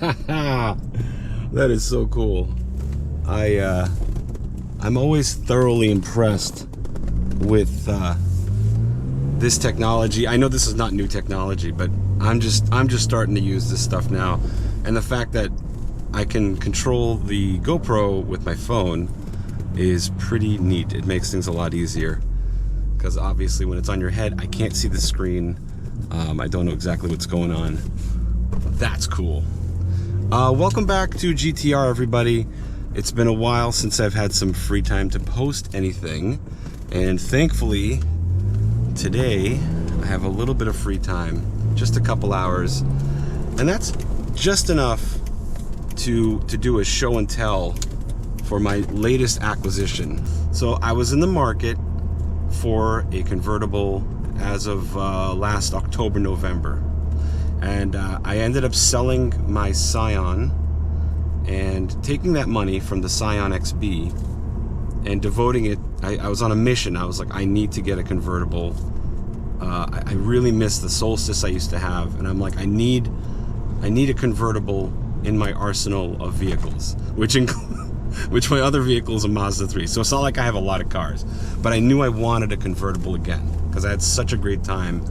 That is so cool. I'm always thoroughly impressed with this technology. I know this is not new technology, but I'm just starting to use this stuff now, and the fact that I can control the GoPro with my phone is pretty neat. It makes things a lot easier, because obviously when it's on your head, I can't see the screen. I don't know exactly what's going on. That's cool. Welcome back to GTyar, everybody. It's been a while since I've had some free time to post anything, and thankfully today I have a little bit of free time, just a couple hours, and that's just enough to do a show and tell for my latest acquisition. So I was in the market for a convertible as of last October, November, and I ended up selling my Scion and taking that money from the Scion XB and devoting it. I was on a mission. I was like, I need to get a convertible. I really miss the Solstice I used to have, and I'm like, I need a convertible in my arsenal of vehicles, which my other vehicle is a Mazda 3. So it's not like I have a lot of cars, but I knew I wanted a convertible again because I had such a great time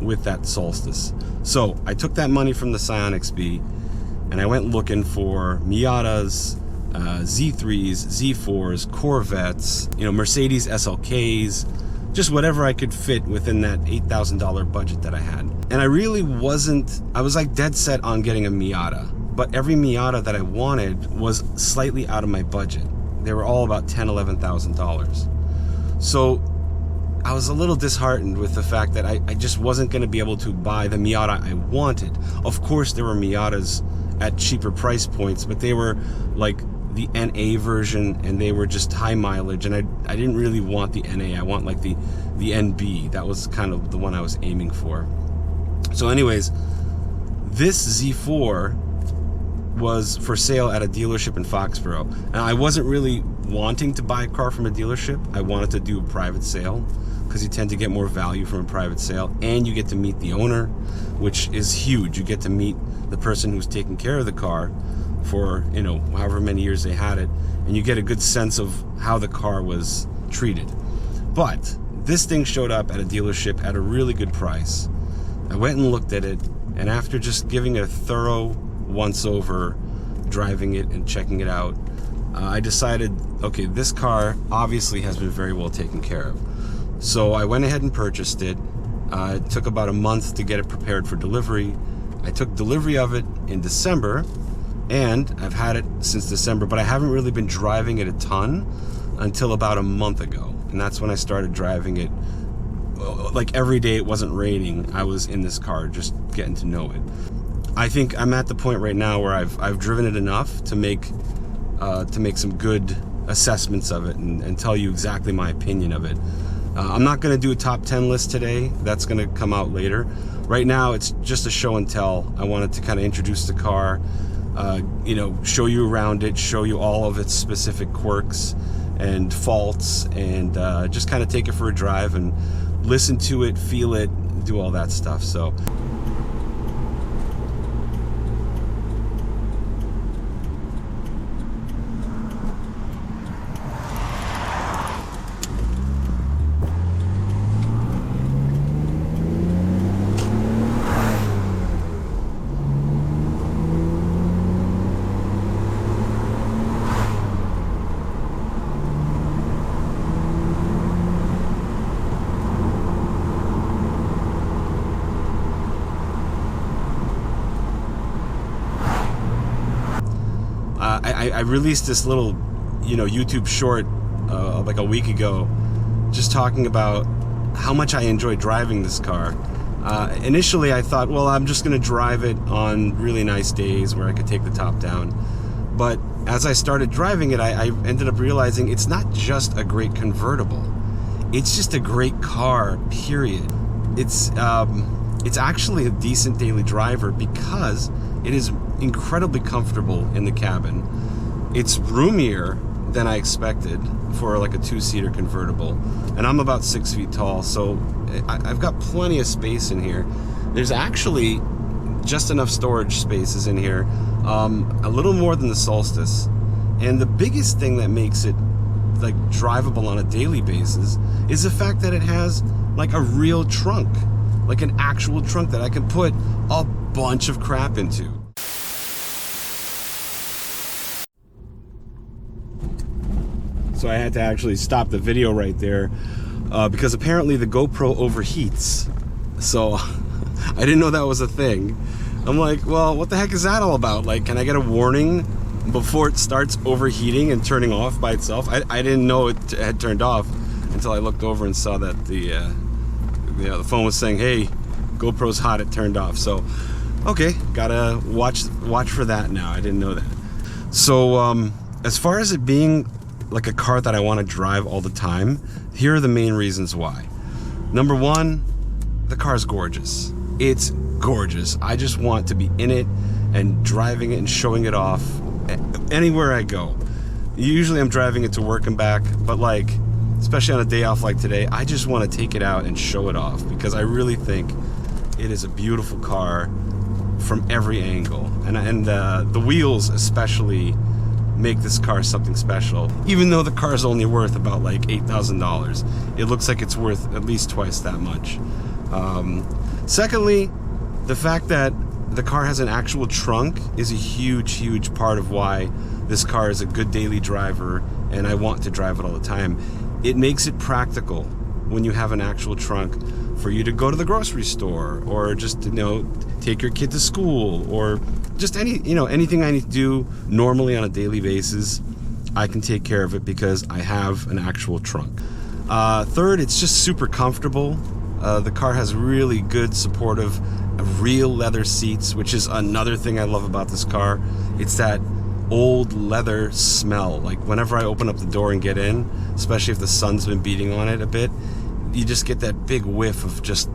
with that Solstice. So I took that money from the Scion XB and I went looking for Miatas, Z3s, Z4s, Corvettes, Mercedes SLKs, just whatever I could fit within that $8,000 budget that I had. And I really I was like dead set on getting a Miata, but every Miata that I wanted was slightly out of my budget. They were all about $10,000, $11,000. So I was a little disheartened with the fact that I just wasn't going to be able to buy the Miata I wanted. Of course, there were Miatas at cheaper price points, but they were like the NA version, and they were just high mileage, and I didn't really want the NA. I want like the NB. That was kind of the one I was aiming for. So anyways, this Z4 was for sale at a dealership in Foxborough, and I wasn't really wanting to buy a car from a dealership. I wanted to do a private sale because you tend to get more value from a private sale, and you get to meet the owner, which is huge. You get to meet the person who's taking care of the car for however many years they had it, and you get a good sense of how the car was treated. But this thing showed up at a dealership at a really good price. I went and looked at it, and after just giving it a thorough once over, driving it and checking it out, I decided, okay, this car obviously has been very well taken care of. So I went ahead and purchased it. It took about a month to get it prepared for delivery. I took delivery of it in December, and I've had it since December, but I haven't really been driving it a ton until about a month ago. And that's when I started driving it. Like every day it wasn't raining, I was in this car just getting to know it. I think I'm at the point right now where I've driven it enough to make some good assessments of it and tell you exactly my opinion of it. I'm not going to do a top 10 list today. That's going to come out later. Right now it's just a show and tell. I wanted to kind of introduce the car, show you around it, show you all of its specific quirks and faults, and just kind of take it for a drive and listen to it, feel it, do all that stuff. So I released this little, YouTube short like a week ago, just talking about how much I enjoy driving this car. Initially, I thought, well, I'm just going to drive it on really nice days where I could take the top down. But as I started driving it, I ended up realizing it's not just a great convertible. It's just a great car, period. It's actually a decent daily driver because it is incredibly comfortable in the cabin. It's roomier than I expected for like a two-seater convertible, and I'm about 6 feet tall, so I've got plenty of space in here. There's actually just enough storage space is in here, a little more than the Solstice. And the biggest thing that makes it like drivable on a daily basis is the fact that it has like a real trunk, like an actual trunk that I can put a bunch of crap into. So I had to actually stop the video right there because apparently the GoPro overheats. So I didn't know that was a thing. I'm like, well, what the heck is that all about? Like, can I get a warning before it starts overheating and turning off by itself? I didn't know it had turned off until I looked over and saw that the phone was saying, hey, GoPro's hot, it turned off. So, okay, gotta watch for that now. I didn't know that. So, as far as it being like a car that I want to drive all the time, here are the main reasons why. Number one, the car's gorgeous. It's gorgeous. I just want to be in it and driving it and showing it off anywhere I go. Usually I'm driving it to work and back, but like, especially on a day off like today, I just want to take it out and show it off because I really think it is a beautiful car from every angle. And the wheels especially make this car something special. Even though the car is only worth about like $8,000, it looks like it's worth at least twice that much. Secondly, the fact that the car has an actual trunk is a huge part of why this car is a good daily driver and I want to drive it all the time. It makes it practical when you have an actual trunk for you to go to the grocery store or just, take your kid to school or just anything I need to do normally on a daily basis. I can take care of it because I have an actual trunk. Third, it's just super comfortable. The car has really good supportive real leather seats, which is another thing I love about this car. It's that old leather smell. Like whenever I open up the door and get in, especially if the sun's been beating on it a bit, you just get that big whiff of just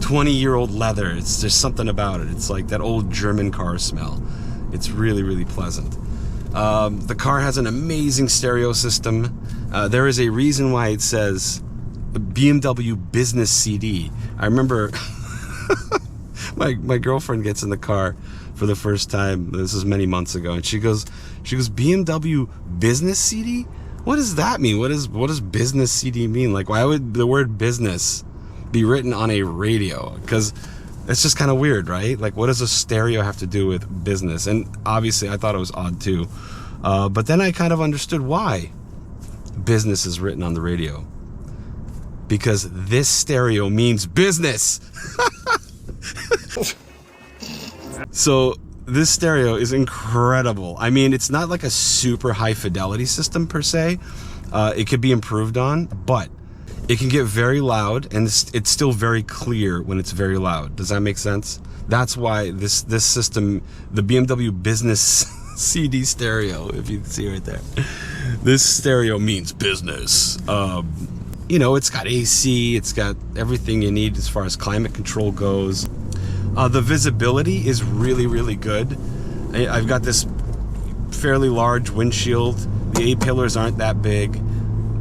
20-year-old leather. It's just something about it. It's like that old German car smell. It's really pleasant. The car has an amazing stereo system. There is a reason why it says BMW Business CD. I remember my girlfriend gets in the car for the first time. This is many months ago, and she goes, BMW Business CD? What does that mean? What does business CD mean? Like, why would the word business be written on a radio? Because it's just kind of weird, right? Like, what does a stereo have to do with business? And obviously I thought it was odd too, but then I kind of understood why business is written on the radio. Because this stereo means business. So this stereo is incredible. I mean, it's not like a super high fidelity system per se. It could be improved on, but it can get very loud, and it's still very clear when it's very loud. Does that make sense? That's why this system, the BMW Business CD stereo, if you can see right there, this stereo means business. It's got AC, it's got everything you need as far as climate control goes. The visibility is really good. I've got this fairly large windshield. The A-pillars aren't that big.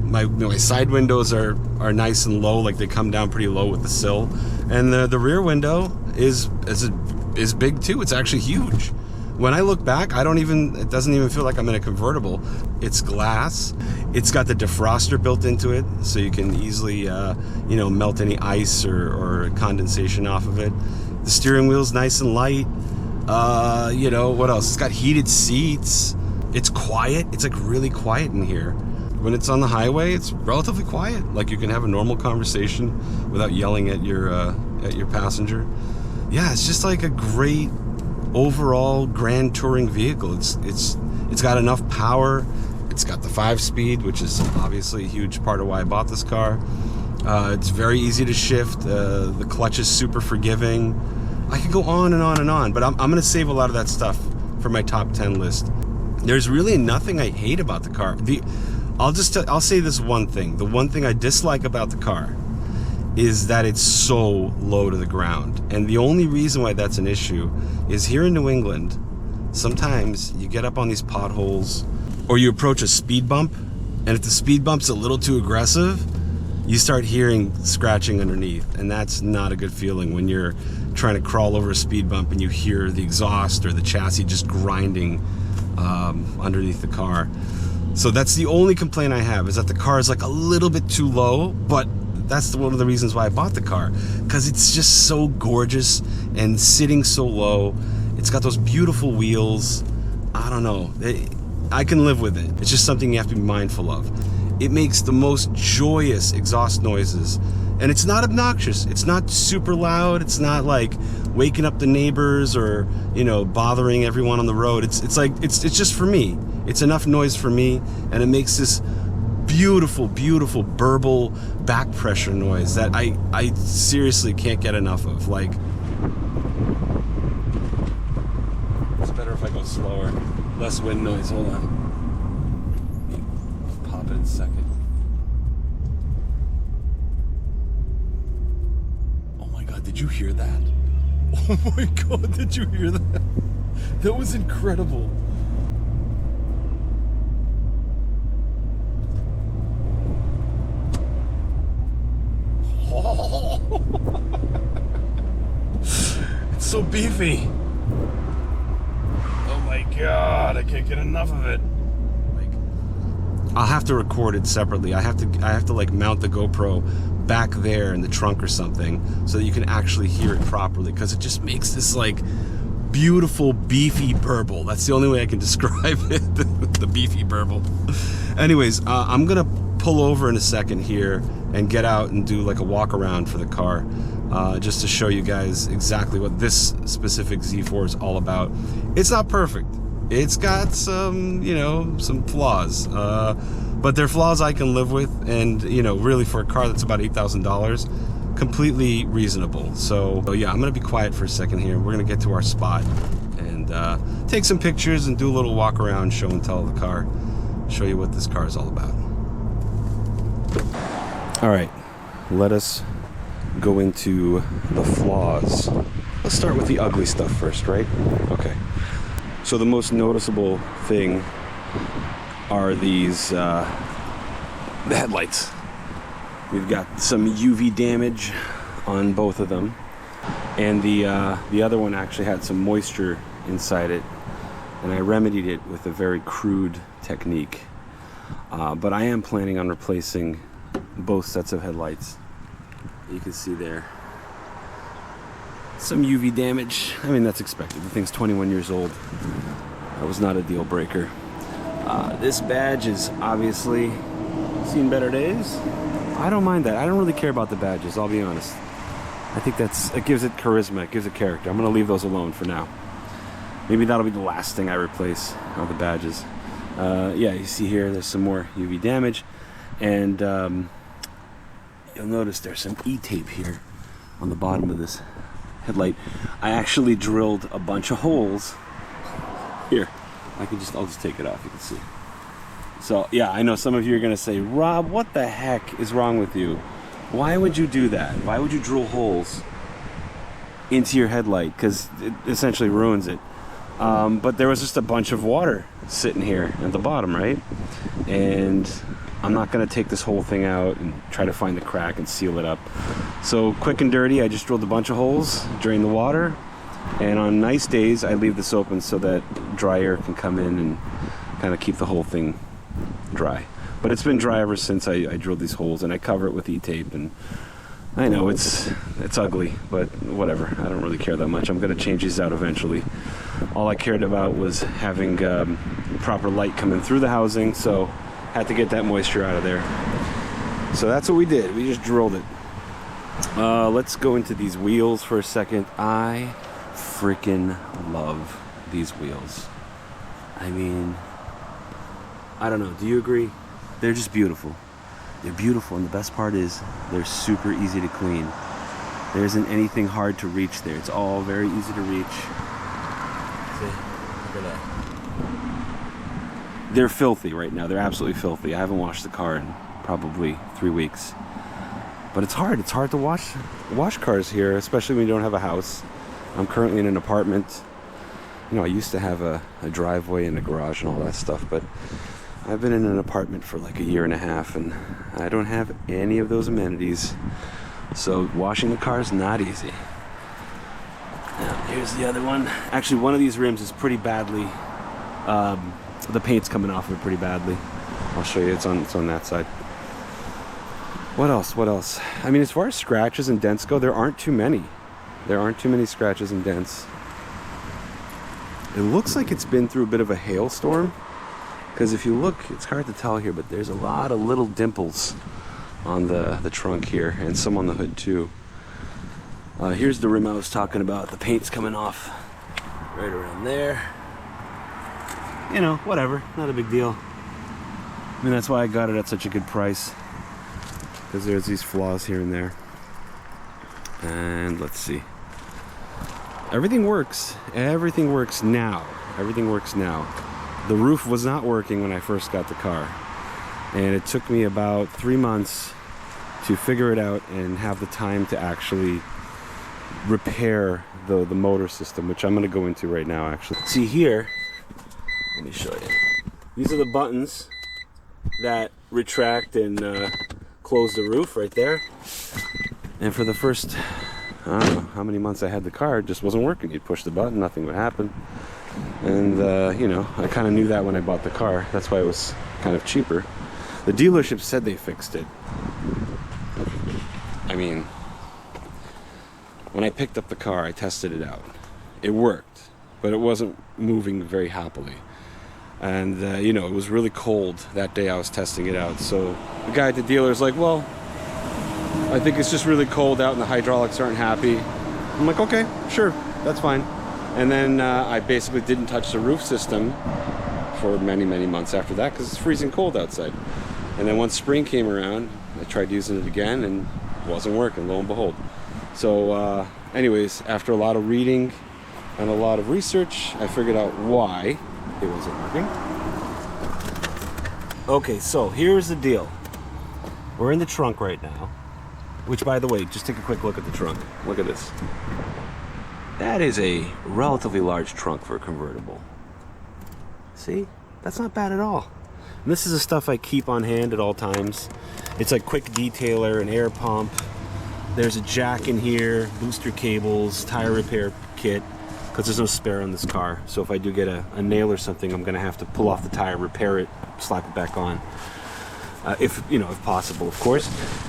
My side windows are nice and low, like they come down pretty low with the sill. And the rear window is big too. It's actually huge. When I look back, it doesn't even feel like I'm in a convertible. It's glass. It's got the defroster built into it, so you can easily, melt any ice or condensation off of it. The steering wheel's nice and light. What else? It's got heated seats. It's quiet. It's like really quiet in here. When it's on the highway, it's relatively quiet. Like you can have a normal conversation without yelling at your passenger. Yeah, it's just like a great overall grand touring vehicle. It's got enough power. It's got the 5-speed, which is obviously a huge part of why I bought this car. It's very easy to shift. The clutch is super forgiving. I could go on and on and on, but I'm going to save a lot of that stuff for my top 10 list. There's really nothing I hate about the car. I'll say this one thing. The one thing I dislike about the car is that it's so low to the ground. And the only reason why that's an issue is here in New England, sometimes you get up on these potholes or you approach a speed bump, and if the speed bump's a little too aggressive, you start hearing scratching underneath, and that's not a good feeling when you're trying to crawl over a speed bump and you hear the exhaust or the chassis just grinding underneath the car. So that's the only complaint I have, is that the car is like a little bit too low, but that's one of the reasons why I bought the car, because it's just so gorgeous and sitting so low. It's got those beautiful wheels. I don't know, I can live with it. It's just something you have to be mindful of. It makes the most joyous exhaust noises, and it's not obnoxious. It's not super loud. It's not like waking up the neighbors or, you know, bothering everyone on the road. It's just for me. It's enough noise for me, and it makes this beautiful, beautiful burble back pressure noise that I seriously can't get enough of. Like, it's better if I go slower. Less wind noise. Hold on. Pop it in a second. Oh my God, did you hear that? Oh my God, did you hear that? That was incredible. It's so beefy. Oh my God, I can't get enough of it. Like, I'll have to record it separately. I have to like mount the GoPro back there in the trunk or something so that you can actually hear it properly, because it just makes this like beautiful beefy burble. That's the only way I can describe it. The beefy burble. Anyways, I'm gonna pull over in a second here and get out and do like a walk around for the car, just to show you guys exactly what this specific Z4 is all about. It's not perfect. It's got some, you know, some flaws, but they're flaws I can live with, and, you know, really for a car that's about $8,000, completely reasonable. So yeah, I'm gonna be quiet for a second here. We're gonna get to our spot and take some pictures and do a little walk around, show and tell of the car, show you what this car is all about. All right, let us go into the flaws. Let's start with the ugly stuff first, right? Okay. So the most noticeable thing are these the headlights. We've got some UV damage on both of them, and the other one actually had some moisture inside it, and I remedied it with a very crude technique. But I am planning on replacing both sets of headlights. You can see there some UV damage. I mean, that's expected. The thing's 21 years old. That was not a deal breaker. This badge is obviously seen better days. I don't mind that. I don't really care about the badges, I'll be honest. I think it gives it charisma, it gives it character. I'm gonna leave those alone for now. Maybe that'll be the last thing I replace, are the badges. Yeah, you see here, there's some more UV damage, and you'll notice there's some E-tape here on the bottom of this headlight. I actually drilled a bunch of holes here. I'll just take it off, you can see. So yeah, I know some of you are gonna say, Rob, what the heck is wrong with you? Why would you do that? Why would you drill holes into your headlight? Because it essentially ruins it. But there was just a bunch of water sitting here at the bottom, right? And I'm not gonna take this whole thing out and try to find the crack and seal it up. So quick and dirty, I just drilled a bunch of holes, drained the water, and on nice days I leave this open so that dry air can come in and kind of keep the whole thing dry. But it's been dry ever since I drilled these holes, and I cover it with E-tape, and I know it's ugly, but whatever. I don't really care that much. I'm gonna change these out eventually. All I cared about was having proper light coming through the housing, so had to get that moisture out of there. So that's what we did. We just drilled it. Let's go into these wheels for a second. I freaking love these wheels. I mean, I don't know, do you agree? They're just beautiful. They're beautiful, and the best part is they're super easy to clean. There isn't anything hard to reach there. It's all very easy to reach. See, look at that. They're filthy right now. They're absolutely filthy. I haven't washed the car in probably 3 weeks. But it's hard. It's hard to wash cars here, especially when you don't have a house. I'm currently in an apartment. You know, I used to have a driveway and a garage and all that stuff, but I've been in an apartment for like a year and a half, and I don't have any of those amenities. So washing the car is not easy. here's the other one. Actually, one of these rims is pretty badly, the paint's coming off of it pretty badly. I'll show you, it's on that side. What else? I mean, as far as scratches and dents go, there aren't too many. There aren't too many scratches and dents. It looks like it's been through a bit of a hailstorm, because if you look, it's hard to tell here, but there's a lot of little dimples on the trunk here, and some on the hood too. Here's the rim I was talking about. The paint's coming off right around there. You know, whatever, not a big deal. I mean, that's why I got it at such a good price, because there's these flaws here and there. And let's see. Everything works. Everything works now. Everything works now. The roof was not working when I first got the car, and it took me about 3 months to figure it out and have the time to actually repair the motor system, which I'm going to go into right now actually. See here, let me show you. These are the buttons that retract and close the roof right there. And for the first, I don't know how many months I had the car, it just wasn't working. You'd push the button, nothing would happen. And you know, I kind of knew that when I bought the car. That's why it was kind of cheaper. The dealership said they fixed it. I mean, when I picked up the car, I tested it out. It worked, but it wasn't moving very happily. And you know, it was really cold that day I was testing it out. So the guy at the dealer is like, well, I think it's just really cold out and the hydraulics aren't happy. I'm like, okay, sure, that's fine. And then I basically didn't touch the roof system for many, many months after that, because it's freezing cold outside. And then once spring came around, I tried using it again and it wasn't working, lo and behold. So anyways, after a lot of reading and a lot of research, I figured out why it wasn't working. Okay, so here's the deal. We're in the trunk right now, which, by the way, just take a quick look at the trunk. Look at this. That is a relatively large trunk for a convertible. See? That's not bad at all. And this is the stuff I keep on hand at all times. It's like quick detailer, an air pump. There's a jack in here, booster cables, tire repair kit, because there's no spare on this car. So if I do get a nail or something, I'm gonna have to pull off the tire, repair it, slap it back on. If possible, of course.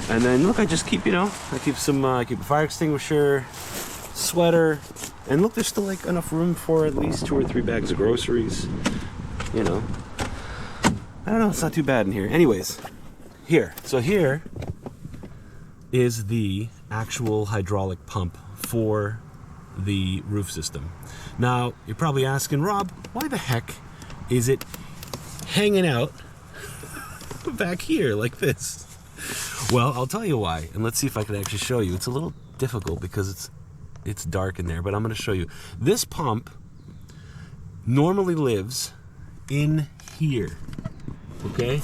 And then look, I just keep, I keep I keep a fire extinguisher, sweater, and look, there's still like enough room for at least 2 or 3 bags of groceries. I don't know, it's not too bad in here. Anyways, so here is the actual hydraulic pump for the roof system. Now, you're probably asking, Rob, why the heck is it hanging out back here like this? Well, I'll tell you why, and let's see if I can actually show you. It's a little difficult because it's dark in there, but I'm going to show you. This pump normally lives in here, okay?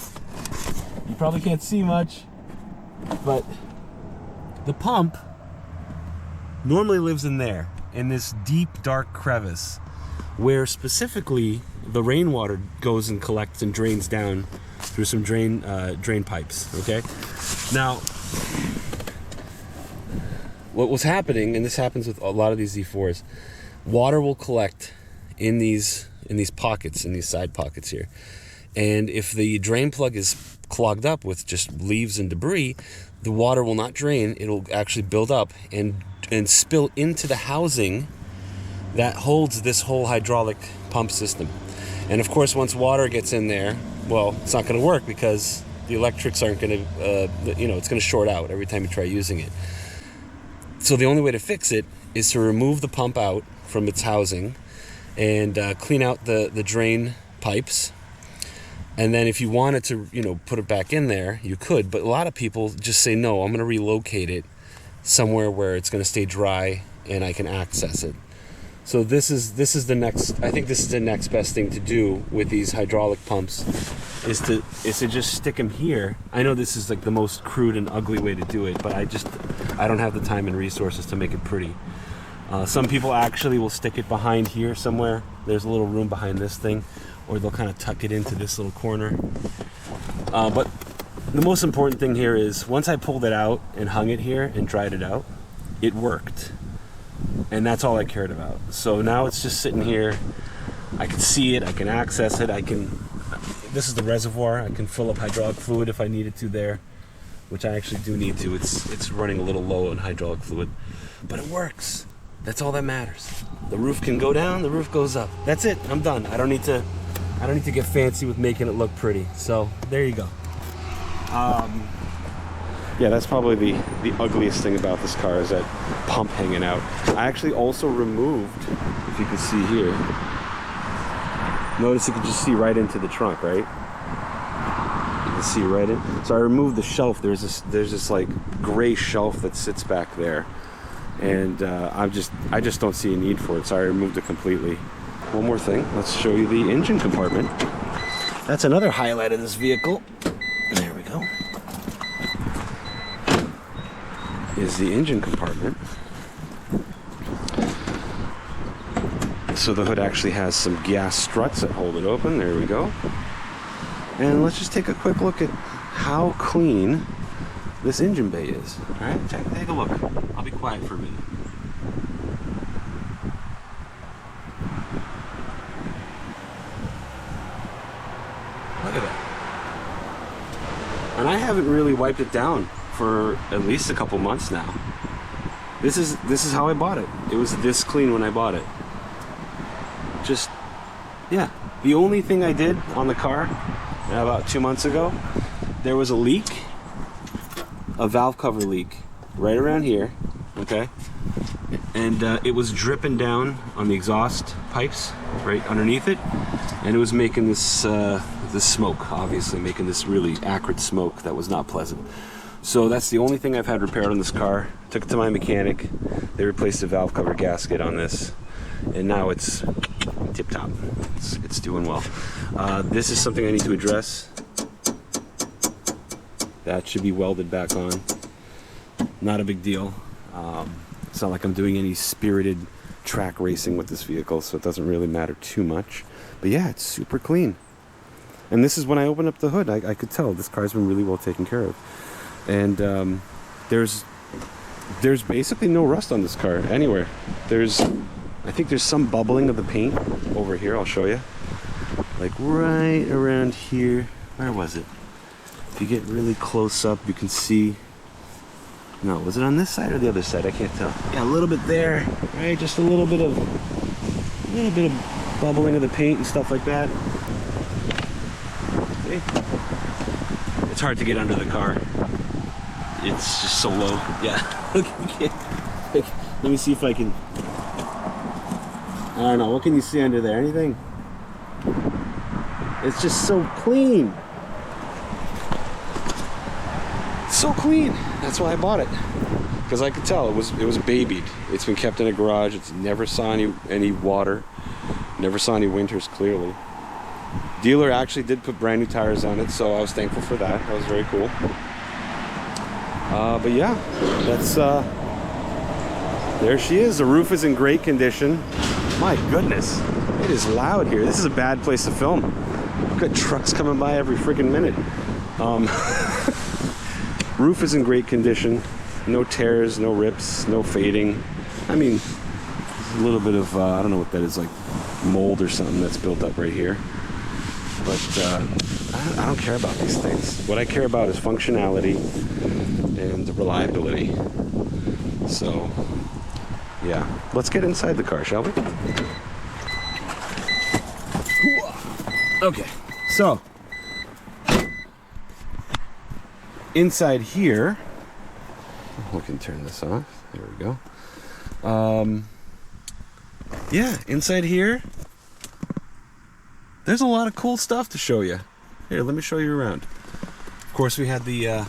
You probably can't see much, but the pump normally lives in there, in this deep, dark crevice, where specifically the rainwater goes and collects and drains down through some drain pipes, okay? Now, what was happening, and this happens with a lot of these Z4s, water will collect in these pockets, in these side pockets here. And if the drain plug is clogged up with just leaves and debris, the water will not drain. It'll actually build up and spill into the housing that holds this whole hydraulic pump system. And of course, once water gets in there, well, it's not going to work because the electrics aren't going to, it's going to short out every time you try using it. So the only way to fix it is to remove the pump out from its housing and clean out the drain pipes. And then if you wanted to, put it back in there, you could. But a lot of people just say, no, I'm going to relocate it somewhere where it's going to stay dry and I can access it. So this is the next, I think this is the next best thing to do with these hydraulic pumps is to just stick them here. I know this is like the most crude and ugly way to do it, but I don't have the time and resources to make it pretty. Some people actually will stick it behind here somewhere. There's a little room behind this thing, or they'll kind of tuck it into this little corner. But the most important thing here is once I pulled it out and hung it here and dried it out, it worked. And that's all I cared about. So now it's just sitting here. I can see it, I can access it, this is the reservoir. I can fill up hydraulic fluid if I needed to there, which I actually do need to. It's running a little low on hydraulic fluid, but it works. That's all that matters. The roof can go down, the roof goes up. That's it, I'm done. I don't need to get fancy with making it look pretty. So there you go. Yeah, that's probably the ugliest thing about this car is that pump hanging out. I actually also removed, if you can see here, notice you can just see right into the trunk, right? You can see right in. So I removed the shelf. There's this like gray shelf that sits back there, and I just don't see a need for it. So I removed it completely. One more thing, let's show you the engine compartment. That's another highlight of this vehicle. There we go. Is the engine compartment. So the hood actually has some gas struts that hold it open. There we go. And let's just take a quick look at how clean this engine bay is. All right, take a look. I'll be quiet for a minute. Look at that. And I haven't really wiped it down for at least a couple months now. This is how I bought it. It was this clean when I bought it. Just, yeah. The only thing I did on the car about 2 months ago, there was a leak, a valve cover leak right around here, okay? And it was dripping down on the exhaust pipes right underneath it, and it was making this this smoke, obviously making this really acrid smoke that was not pleasant. So that's the only thing I've had repaired on this car. Took it to my mechanic. They replaced the valve cover gasket on this, and now it's tip top. It's doing well. This is something I need to address. That should be welded back on. Not a big deal. It's not like I'm doing any spirited track racing with this vehicle, so it doesn't really matter too much. But yeah, it's super clean. And this is when I opened up the hood, I could tell this car's been really well taken care of. And there's basically no rust on this car anywhere. I think there's some bubbling of the paint over here. I'll show you. Like right around here. Where was it? If you get really close up, you can see. No, was it on this side or the other side? I can't tell. Yeah, a little bit there, right? Just a little bit of bubbling of the paint and stuff like that. See? It's hard to get under the car. It's just so low. Yeah. Let me see if I can. I don't know. What can you see under there? Anything? It's just so clean. So clean. That's why I bought it. Because I could tell it was babied. It's been kept in a garage. It's never saw any water. Never saw any winters clearly. Dealer actually did put brand new tires on it, so I was thankful for that. That was very cool. But yeah, that's there she is. The roof is in great condition. My goodness, it is loud here. This is a bad place to film. We've got trucks coming by every freaking minute. Roof is in great condition. No tears, no rips, no fading. I mean, a little bit of, I don't know what that is, like mold or something that's built up right here. But I don't care about these things. What I care about is functionality and reliability. So, yeah. Let's get inside the car, shall we? Okay, so inside here, we can turn this off. There we go. Yeah, inside here, there's a lot of cool stuff to show you. Here, let me show you around. Of course, we had the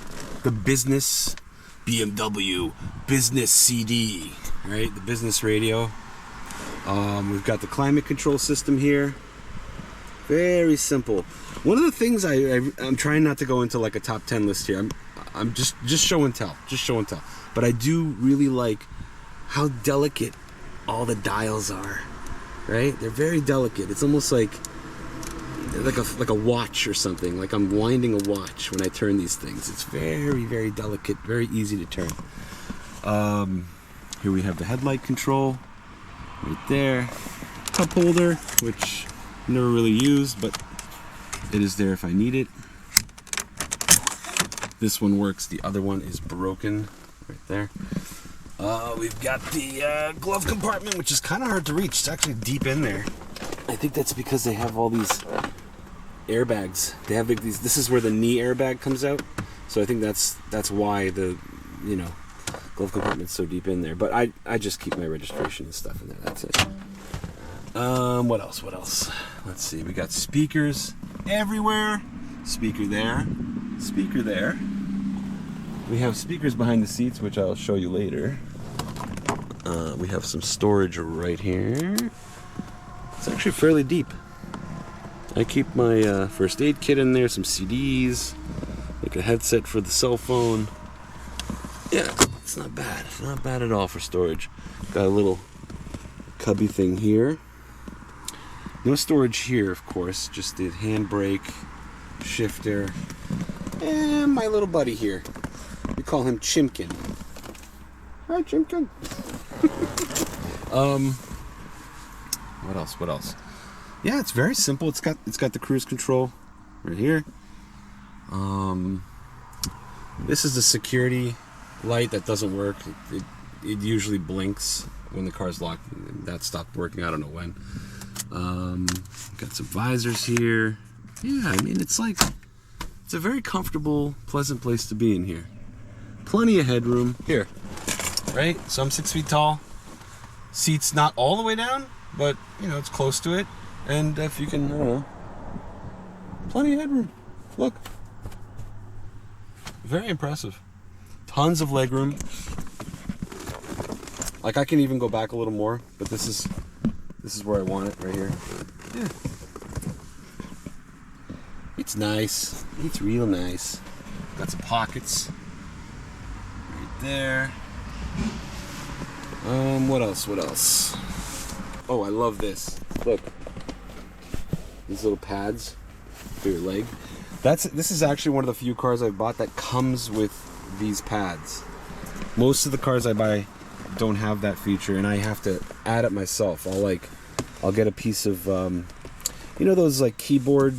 business BMW business CD, right? The business radio. We've got the climate control system here. Very simple. One of the things I'm trying not to go into like a top 10 list here. I'm just show and tell. Just show and tell. But I do really like how delicate all the dials are. Right? They're very delicate. It's almost like a watch or something. Like I'm winding a watch when I turn these things. It's very, very delicate, very easy to turn. Here we have the headlight control right there. Cup holder, which I never really used, but it is there if I need it. This one works. The other one is broken right there. We've got the glove compartment, which is kind of hard to reach. It's actually deep in there. I think that's because they have all these airbags. They have these. This is where the knee airbag comes out. So I think that's why the glove compartment's so deep in there. But I just keep my registration and stuff in there. That's it. What else? What else? Let's see. We got speakers everywhere. Speaker there. Speaker there. We have speakers behind the seats, which I'll show you later. We have some storage right here. It's actually fairly deep. I keep my first aid kit in there, some CDs, like a headset for the cell phone. Yeah, it's not bad. It's not bad at all for storage. Got a little cubby thing here. No storage here, of course. Just the handbrake, shifter, and my little buddy here. We call him Chimkin. Hi, Chimkin. What else? What else? Yeah, it's very simple. It's got the cruise control right here. This is the security light that doesn't work. It usually blinks when the car's locked. That stopped working. I don't know when. Got some visors here. Yeah, I mean it's a very comfortable, pleasant place to be in here. Plenty of headroom here, right? So I'm 6 feet tall. Seats not all the way down, but it's close to it. And if you can, I don't know, plenty of headroom. Look, very impressive. Tons of legroom. Like I can even go back a little more, but this is where I want it, right here. Yeah. It's nice. It's real nice. Got some pockets right there. What else? What else? Oh, I love this. Look. These little pads for your leg. This is actually one of the few cars I've bought that comes with these pads. Most of the cars I buy don't have that feature, and I have to add it myself. I'll get a piece of those like keyboard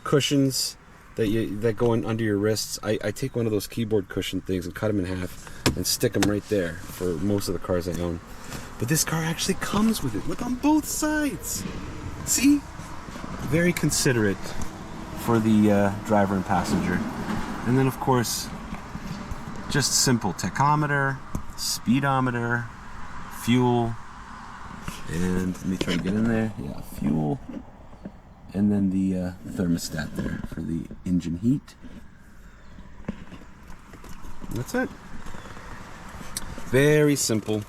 cushions that go in under your wrists. I take one of those keyboard cushion things and cut them in half and stick them right there for most of the cars I own. But this car actually comes with it. Look on both sides. See? Very considerate for the driver and passenger. And then of course, just simple tachometer, speedometer, fuel, and let me try to get in there. Yeah, fuel. And then the thermostat there for the engine heat. And that's it. Very simple,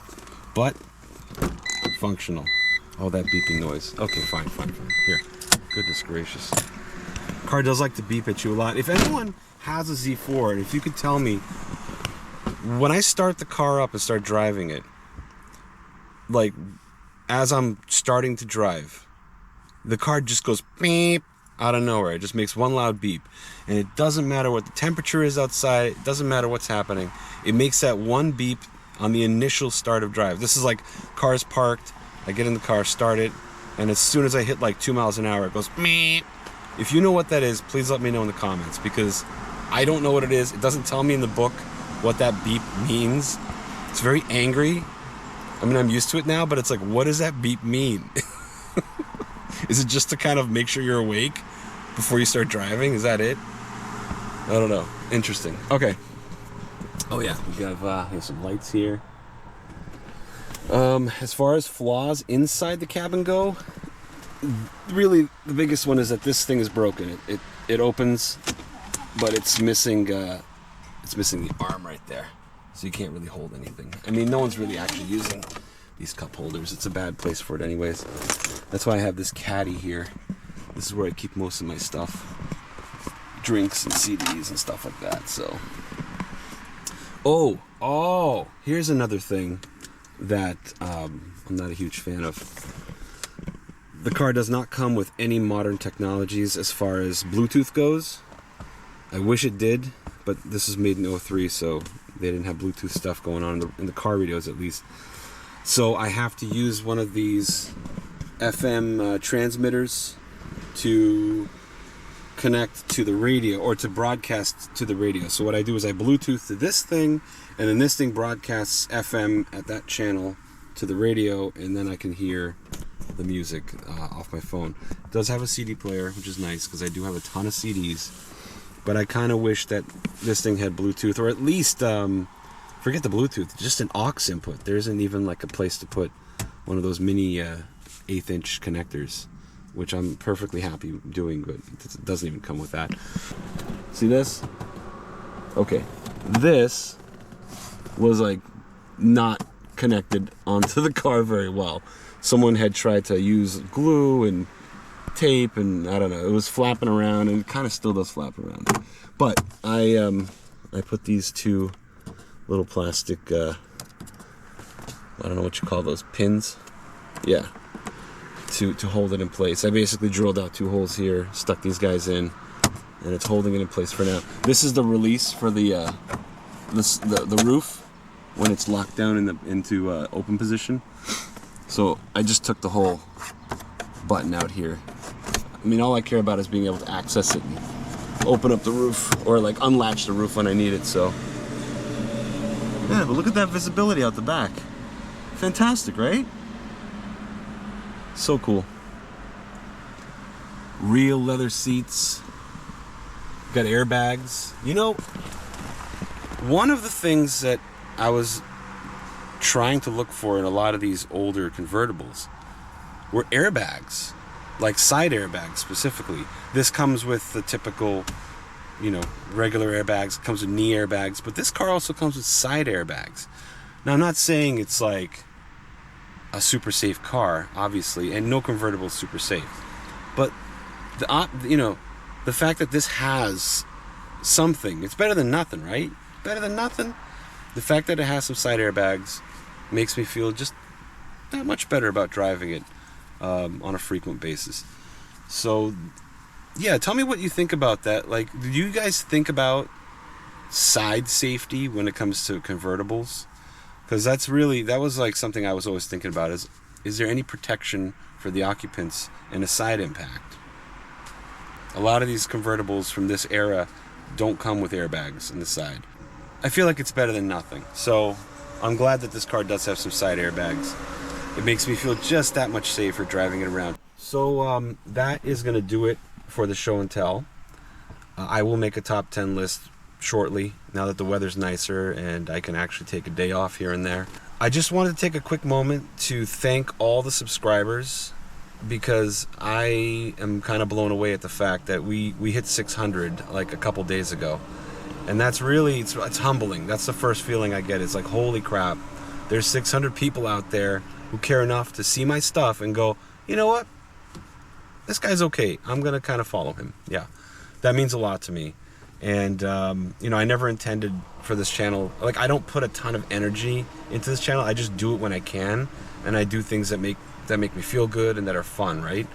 but functional. Oh, that beeping noise. Okay, fine. Here. Goodness gracious. Car does like to beep at you a lot. If anyone has a Z4, and if you could tell me, when I start the car up and start driving it, like as I'm starting to drive, the car just goes beep out of nowhere. It just makes one loud beep. And it doesn't matter what the temperature is outside. It doesn't matter what's happening. It makes that one beep on the initial start of drive. This is like cars parked. I get in the car, start it, and as soon as I hit like 2 miles an hour, it goes beep. If you know what that is, please let me know in the comments, because I don't know what it is. It doesn't tell me in the book what that beep means. It's very angry. I mean, I'm used to it now, but it's like, what does that beep mean? Is it just to kind of make sure you're awake before you start driving? Is that it? I don't know. Interesting. Okay. Oh yeah, we have some lights here. As far as flaws inside the cabin go, really the biggest one is that this thing is broken. It opens, but it's missing the arm right there, so you can't really hold anything. I mean, no one's really actually using these cup holders. It's a bad place for it anyways. That's why I have this caddy here. This is where I keep most of my stuff, drinks and CDs and stuff like that. So oh, here's another thing that I'm not a huge fan of. The car does not come with any modern technologies as far as Bluetooth goes. I wish it did, but this is made in 03, so They didn't have Bluetooth stuff going on in the car radios, at least. So I have to use one of these FM transmitters to connect to the radio, or to broadcast to the radio. So what I do is I Bluetooth to this thing, and then this thing broadcasts FM at that channel to the radio, and then I can hear the music off my phone. It does have a CD player, which is nice because I do have a ton of CDs, but I kind of wish that this thing had Bluetooth, or at least forget the Bluetooth, just an aux input. There isn't even like a place to put one of those mini 1/8" connectors, which I'm perfectly happy doing, but it doesn't even come with that. See this? Okay, this was like not connected onto the car very well. Someone had tried to use glue and tape, and I don't know, it was flapping around, and it kind of still does flap around. But I put these two little plastic I don't know what you call those, pins, yeah, to hold it in place. I basically drilled out 2 holes here, stuck these guys in, and it's holding it in place for now. This is the release for the roof when it's locked down into open position. So I just took the whole button out here. I mean, all I care about is being able to access it and open up the roof, or like unlatch the roof when I need it. So yeah, but look at that visibility out the back. Fantastic, right? So cool. Real leather seats. Got airbags. You know, one of the things that I was trying to look for in a lot of these older convertibles were airbags, like side airbags specifically. This comes with the typical, you know, regular airbags, comes with knee airbags, but this car also comes with side airbags. Now, I'm not saying it's like a super safe car, obviously, and no convertible is super safe, but the fact that this has something, it's better than nothing, right? Better than nothing. The fact that it has some side airbags makes me feel just that much better about driving it on a frequent basis. So yeah, tell me what you think about that. Like, do you guys think about side safety when it comes to convertibles? Because that was like something I was always thinking about, is there any protection for the occupants in a side impact? A lot of these convertibles from this era don't come with airbags in the side. I feel like it's better than nothing. So I'm glad that this car does have some side airbags. It makes me feel just that much safer driving it around. So that is going to do it for the show and tell. I will make a top 10 list shortly, now that the weather's nicer and I can actually take a day off here and there. I just wanted to take a quick moment to thank all the subscribers, because I am kind of blown away at the fact that we hit 600 like a couple days ago. And that's really, it's humbling. That's the first feeling I get. It's like, holy crap, there's 600 people out there who care enough to see my stuff and go, you know what? This guy's okay. I'm going to kind of follow him. Yeah, that means a lot to me. And, you know, I never intended for this channel, like, I don't put a ton of energy into this channel. I just do it when I can. And I do things that make me feel good and that are fun, right?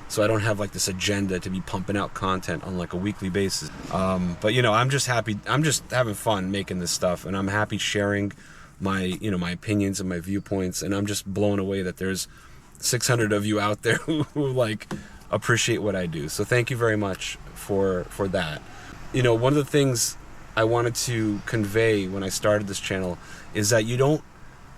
So I don't have like this agenda to be pumping out content on like a weekly basis. But you know, I'm just happy. I'm just having fun making this stuff, and I'm happy sharing my opinions and my viewpoints. And I'm just blown away that there's 600 of you out there who like appreciate what I do. So thank you very much for that. You know, one of the things I wanted to convey when I started this channel is that you don't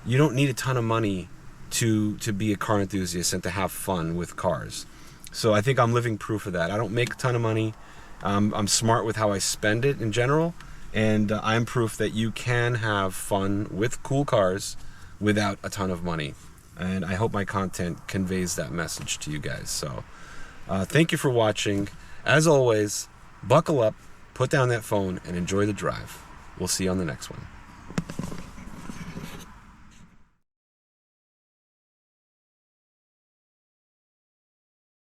need a ton of money to be a car enthusiast and to have fun with cars. So I think I'm living proof of that. I don't make a ton of money. I'm smart with how I spend it in general, and I'm proof that you can have fun with cool cars without a ton of money. And I hope my content conveys that message to you guys. So thank you for watching. As always, buckle up, put down that phone, and enjoy the drive. We'll see you on the next one.